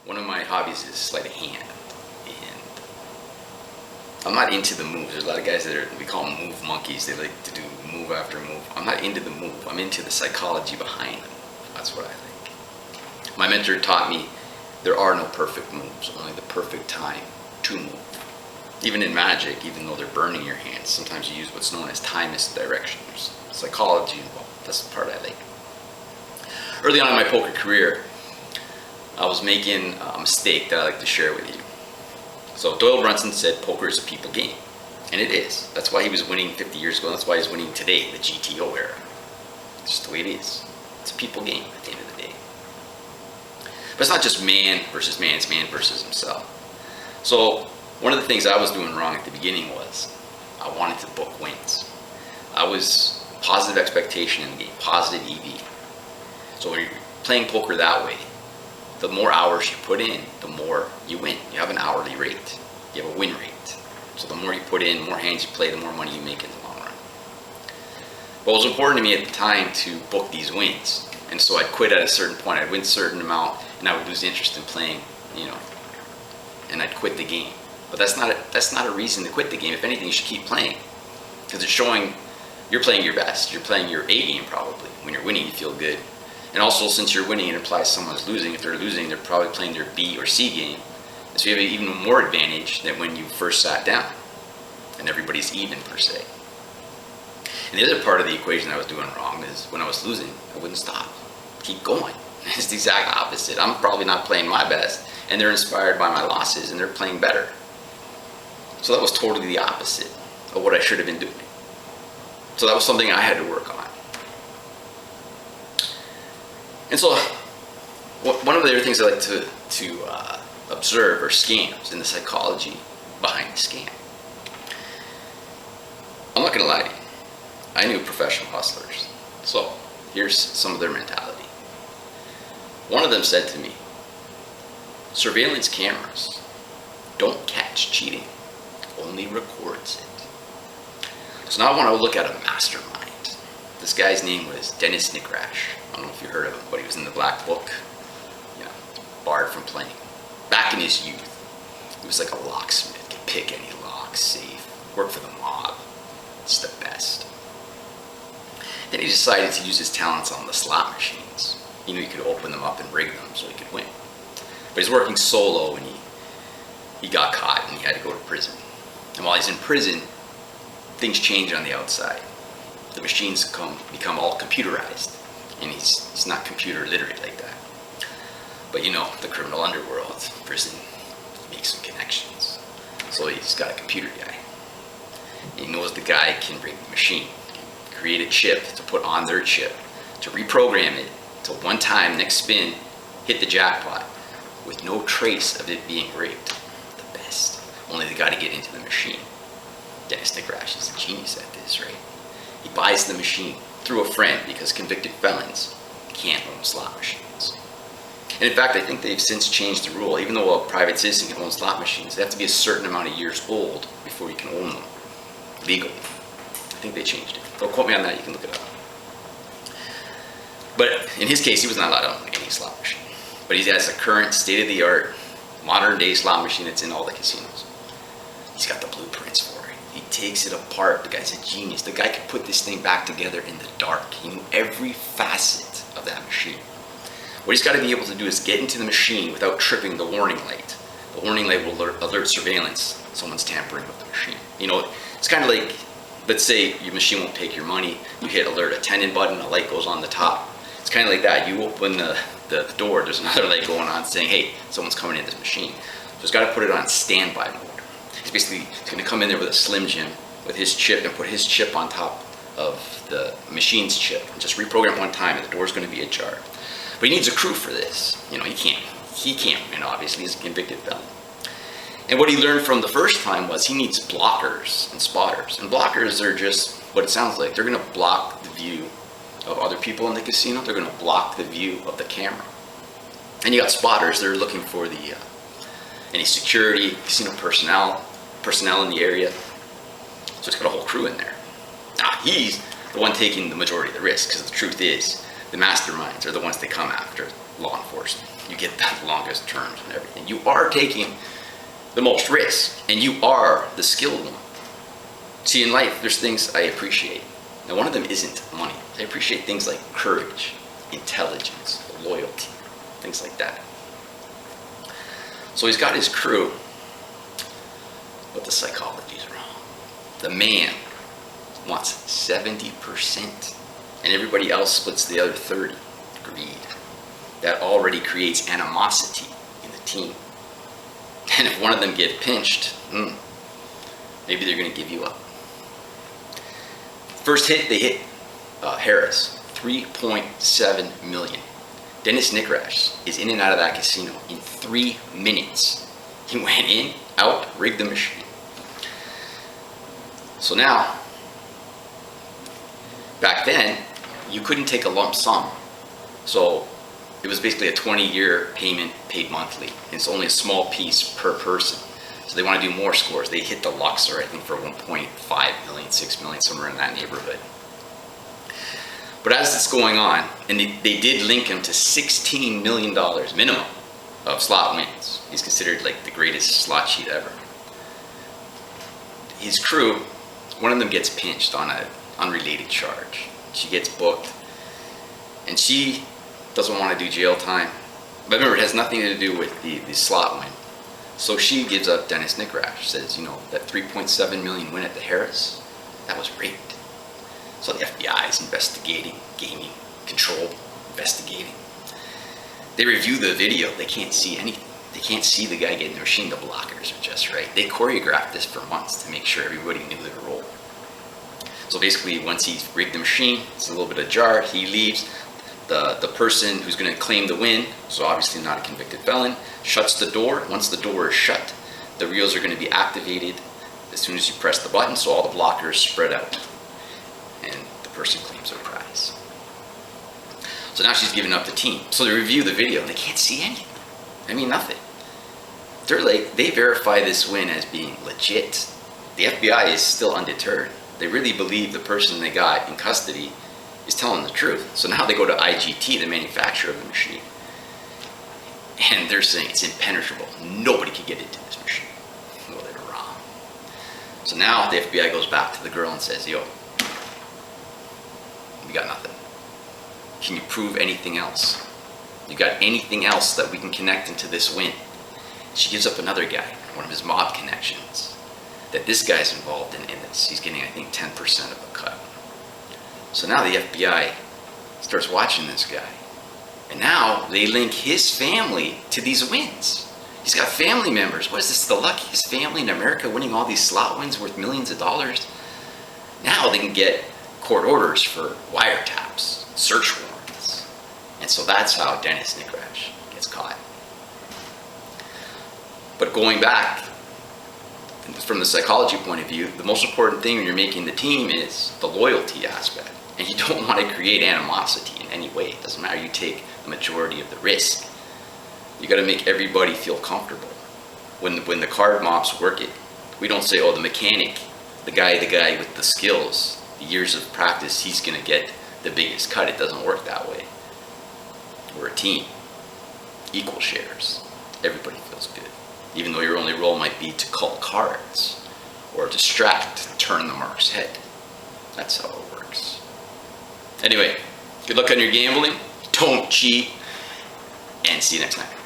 one of my hobbies is sleight of hand, and I'm not into the moves. There's a lot of guys that we call them move monkeys. They like to do move after move. I'm not into the move. I'm into the psychology behind them. That's what I think. My mentor taught me there are no perfect moves, only the perfect time to move. Even in magic, even though they're burning your hands, sometimes you use what's known as time misdirection. There's psychology involved. That's the part I like. Early on in my poker career, I was making a mistake that I like to share with you. So Doyle Brunson said poker is a people game. And it is. That's why he was winning 50 years ago. That's why he's winning today, the GTO era. It's just the way it is. It's a people game at the end of the day. But it's not just man versus man, it's man versus himself. So one of the things I was doing wrong at the beginning was I wanted to book wins. I was positive expectation in the game, positive EV. So when you're playing poker that way, the more hours you put in, the more you win. You have an hourly rate. You have a win rate. So the more you put in, the more hands you play, the more money you make in the long run. But it was important to me at the time to book these wins. And so I'd quit at a certain point. I'd win a certain amount, and I would lose interest in playing, and I'd quit the game. But that's not a reason to quit the game. If anything, you should keep playing, because it's showing you're playing your best. You're playing your A game probably. When you're winning, you feel good. And also, since you're winning, it implies someone's losing. If they're losing, they're probably playing their B or C game. And so you have even more advantage than when you first sat down and everybody's even per se. And the other part of the equation I was doing wrong is when I was losing, I wouldn't stop. Keep going. It's the exact opposite. I'm probably not playing my best, and they're inspired by my losses, and they're playing better. So that was totally the opposite of what I should have been doing. So that was something I had to work on. And so one of the other things I like to observe are scams and the psychology behind the scam. I'm not going to lie to you. I knew professional hustlers. So here's some of their mentality. One of them said to me, surveillance cameras don't catch cheating, only records it. So now I want to look at a mastermind. This guy's name was Dennis Nikrash. I don't know if you heard of him, but he was in the Black Book. Yeah, barred from playing. Back in his youth, he was like a locksmith. Could pick any lock, safe, work for the mob. It's the best. Then he decided to use his talents on the slot machines. He knew he could open them up and rig them so he could win. But he's working solo, and he got caught and he had to go to prison. And while he's in prison, things change on the outside. The machines become all computerized, and he's not computer literate like that. But the criminal underworld, prison, makes some connections. So he's got a computer guy. And he knows the guy can rig the machine, create a chip to put on their chip, to reprogram it to one time, next spin, hit the jackpot with no trace of it being rigged. The best. Only they got to get into the machine. Dennis Nikrash is a genius at this, right? He buys the machine through a friend because convicted felons can't own slot machines. And in fact, I think they've since changed the rule. Even though a private citizen can own slot machines, they have to be a certain amount of years old before you can own them legally. I think they changed it. Don't quote me on that, you can look it up. But in his case, he was not allowed to own any slot machine. But he has a current state-of-the-art, modern-day slot machine that's in all the casinos. He's got the blueprints for it. He takes it apart. The guy's a genius. The guy could put this thing back together in the dark. He knew every facet of that machine. What he's got to be able to do is get into the machine without tripping the warning light. The warning light will alert surveillance. Someone's tampering with the machine. It's kind of like, let's say your machine won't take your money. You hit alert, attendant button, a light goes on the top. It's kind of like that. You open the door, there's another light going on saying, hey, someone's coming in this machine. So he's got to put it on standby mode. He's going to come in there with a Slim Jim with his chip and put his chip on top of the machine's chip and just reprogram one time, and the door's going to be ajar. But he needs a crew for this. He can't win, obviously. He's a convicted felon. And what he learned from the first time was he needs blockers and spotters. And blockers are just what it sounds like. They're going to block the view of other people in the casino. They're going to block the view of the camera. And you got spotters. They're looking for any security, casino personnel in the area. So it's got a whole crew in there. Now, he's the one taking the majority of the risk, because the truth is, the masterminds are the ones they come after. law enforcement. You get the longest terms and everything. You are taking the most risk, and you are the skilled one. See, in life, there's things I appreciate. Now, one of them isn't money. I appreciate things like courage, intelligence, loyalty, things like that. So he's got his crew, but the psychology's wrong. The man wants 70%, and everybody else splits the other 30. Greed. That already creates animosity in the team. And if one of them gets pinched, maybe they're going to give you up. First hit, they hit Harris, $3.7 million. Dennis Nikrash is in and out of that casino in 3 minutes. He went in, out, rigged the machine. So now, back then, you couldn't take a lump sum. So it was basically a 20-year payment paid monthly. And it's only a small piece per person. So they want to do more scores. They hit the Luxor, I think, for 1.5 million, 6 million, somewhere in that neighborhood. But as it's going on, and they did link him to $16 million minimum of slot wins. He's considered like the greatest slot cheat ever. His crew, one of them gets pinched on an unrelated charge. She gets booked, and she doesn't want to do jail time. But remember, it has nothing to do with the slot win. So she gives up Dennis Nikrash, says, that 3.7 million win at the Harris, that was rigged. So the FBI is investigating, gaming, control, investigating. They review the video, they can't see anything. They can't see the guy getting the machine, the blockers are just right. They choreographed this for months to make sure everybody knew their role. So basically, once he's rigged the machine, it's a little bit ajar, he leaves. The person who's going to claim the win, so obviously not a convicted felon, shuts the door. Once the door is shut, the reels are going to be activated as soon as you press the button, so all the blockers spread out. And the person claims their prize. So now she's giving up the team. So they review the video, and they can't see anything. I mean, nothing. They verify this win as being legit. The FBI is still undeterred. They really believe the person they got in custody is telling the truth. So now they go to IGT, the manufacturer of the machine, and they're saying it's impenetrable. Nobody can get into this machine. Well, they're wrong. So now the FBI goes back to the girl and says, yo, we got nothing. Can you prove anything else? You got anything else that we can connect into this win? She gives up another guy, one of his mob connections, that this guy's involved in this. He's getting, I think, 10% of a cut. So now the FBI starts watching this guy. And now they link his family to these wins. He's got family members. What is this, the luckiest family in America winning all these slot wins worth millions of dollars? Now they can get court orders for wiretaps, search warrants. And so that's how Dennis Nikrash gets caught. But going back, from the psychology point of view, the most important thing when you're making the team is the loyalty aspect. And you don't want to create animosity in any way. It doesn't matter. You take the majority of the risk. You got to make everybody feel comfortable. When the card mobs work it, we don't say, oh, the mechanic, the guy with the skills, the years of practice, he's going to get the biggest cut. It doesn't work that way. We're a team. Equal shares. Everybody feels good. Even though your only role might be to call cards or distract, turn the mark's head. That's how it works. Anyway, good luck on your gambling. Don't cheat. And see you next time.